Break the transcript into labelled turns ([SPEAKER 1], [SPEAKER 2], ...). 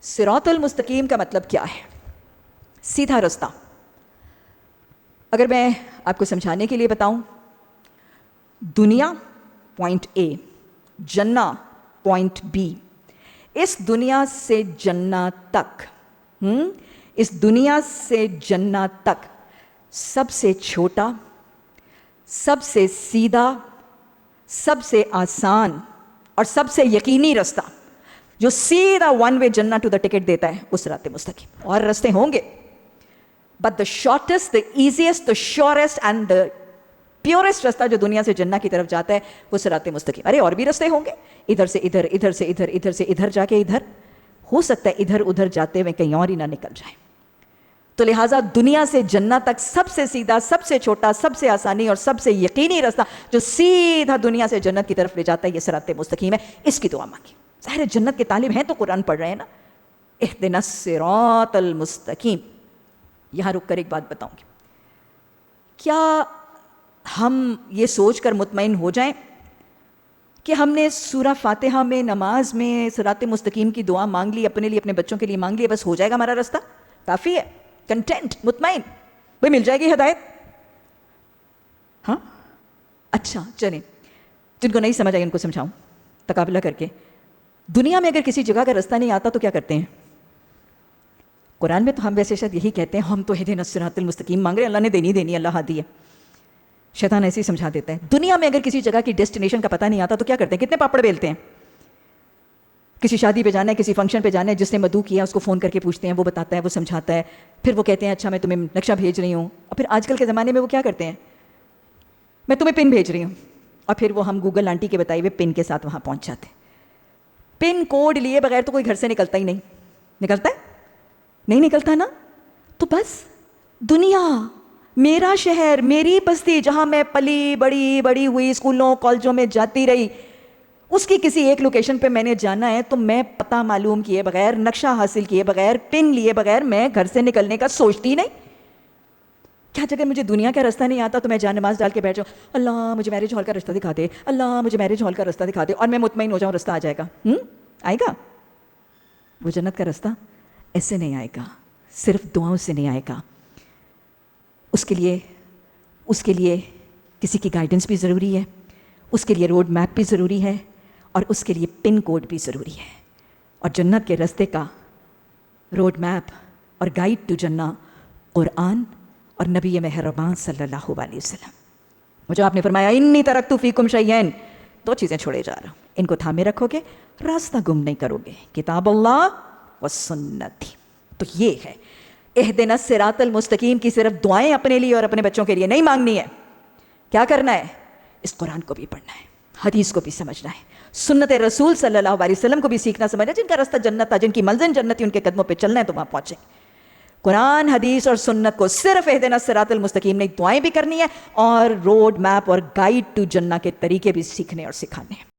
[SPEAKER 1] صراط المستقیم کا مطلب کیا ہے؟ سیدھا رستہ. اگر میں آپ کو سمجھانے کے لیے بتاؤں، دنیا پوائنٹ اے، جنہ پوائنٹ بی. اس دنیا سے جنت تک، اس دنیا سے جنت تک سب سے چھوٹا، سب سے سیدھا، سب سے آسان اور سب سے یقینی رستہ جو سیدھا ون وے جنت ٹو دا ٹکٹ دیتا ہے وہ صراط مستقیم. اور رستے ہوں گے، but the shortest, the easiest, the surest and the purest رستہ جو دنیا سے جنت کی طرف جاتا ہے وہ صراط مستقیم. ارے اور بھی رستے ہوں گے، ادھر سے ادھر، ادھر سے ادھر، ادھر سے ادھر جا کے ادھر. ہو سکتا ہے ادھر ادھر جاتے ہوئے کہیں اور ہی نہ نکل جائے. تو لہٰذا دنیا سے جنت تک سب سے سیدھا، سب سے چھوٹا، سب سے آسانی اور سب سے یقینی رستہ جو سیدھا دنیا سے جنت کی طرف لے جاتا ہے یہ صراط مستقیم ہے. اس کی دعا مانگی. ظاہر ہے جنت کے طالب ہیں تو قرآن پڑھ رہے ہیں نا. اہدنا الصراط المستقیم. یہاں رک کر ایک بات بتاؤں گی. کیا ہم یہ سوچ کر مطمئن ہو جائیں کہ ہم نے سورہ فاتحہ میں، نماز میں صراط مستقیم کی دعا مانگ لی، اپنے لیے، اپنے بچوں کے لیے مانگ لی، بس ہو جائے گا ہمارا رستہ؟ کافی ہے، کنٹینٹ، مطمئن، بھائی مل جائے گی ہدایت. ہاں اچھا چلیں، جن کو نہیں سمجھ آئی ان کو سمجھاؤں تقابلہ کر کے. دنیا میں اگر کسی جگہ کا رستہ نہیں آتا تو کیا کرتے ہیں؟ قرآن میں تو ہم ویسے شاید یہی کہتے ہیں، ہم تو اہدنا الصراط المستقیم مانگ رہے ہیں، اللہ نے دینی، اللہ ہادی ہے. شیطان ایسے ہی سمجھا دیتا ہے. دنیا میں اگر کسی جگہ کی ڈیسٹینیشن کا پتہ نہیں آتا تو کیا کرتے ہیں؟ کتنے پاپڑ بیلتے ہیں. کسی شادی پہ جانا ہے، کسی فنکشن پہ جانا ہے، جس نے مدعو کیا اس کو فون کر کے پوچھتے ہیں، وہ بتاتا ہے، وہ سمجھاتا ہے، پھر وہ کہتے ہیں اچھا میں تمہیں نقشہ بھیج رہی ہوں. اور پھر آج کل کے زمانے میں وہ کیا کرتے ہیں؟ میں تمہیں پن بھیج رہی ہوں، اور پھر وہ ہم گوگل آنٹی کے بتائے ہوئے پن کے ساتھ وہاں پہنچ جاتے ہیں. پن کوڈ لیے بغیر تو کوئی گھر سے نکلتا ہی نہیں. نکلتا ہے؟ نہیں نکلتا نا. تو بس دنیا، میرا شہر، میری بستی، جہاں میں پلی بڑی ہوئی، اسکولوں کالجوں میں جاتی رہی، اس کی کسی ایک لوکیشن پہ میں نے جانا ہے تو میں پتہ معلوم کیے بغیر، نقشہ حاصل کیے بغیر، پن لیے بغیر میں گھر سے نکلنے کا سوچتی نہیں. کیا اگر مجھے دنیا کا راستہ نہیں آتا تو میں جان نماز ڈال کے بیٹھ جاؤں، اللہ مجھے میرج ہال کا راستہ دکھا دے، اللہ مجھے میرج ہال کا راستہ دکھا دے، اور میں مطمئن ہو جاؤں رستہ آ جائے گا؟ آئے گا؟ وہ جنت کا راستہ ایسے نہیں آئے گا، صرف دعاؤں سے نہیں آئے گا. اس کے لیے کسی کی گائیڈنس بھی ضروری ہے، اس کے لیے روڈ میپ بھی ضروری ہے، اور اس کے لیے پن کوڈ بھی ضروری ہے. اور جنت کے راستے کا روڈ میپ اور گائیڈ ٹو جنت قرآن اور نبی مہربان صلی اللہ علیہ وسلم. مجھے آپ نے فرمایا انی ترکت فیکم شیئین، دو چیزیں چھوڑے جا رہا ہوں، ان کو تھامے رکھو گے راستہ گم نہیں کرو گے، کتاب اللہ و سنتی. تو یہ ہے اہدنا الصراط المستقیم کی صرف دعائیں اپنے لیے اور اپنے بچوں کے لیے نہیں مانگنی ہے. کیا کرنا ہے؟ اس قرآن کو بھی پڑھنا ہے، حدیث کو بھی سمجھنا ہے، سنت رسول صلی اللہ علیہ وسلم کو بھی سیکھنا سمجھنا. جن کا راستہ جنت تھا، جن کی منزل جنت تھی، ان کے قدموں پہ چلنا ہے تو وہاں پہنچیں. قرآن، حدیث اور سنت کو صرف اہدنا الصراط المستقیم نہیں، دعائیں بھی کرنی ہے اور روڈ میپ اور گائیڈ ٹو جنت کے طریقے بھی سیکھنے اور سکھانے ہیں.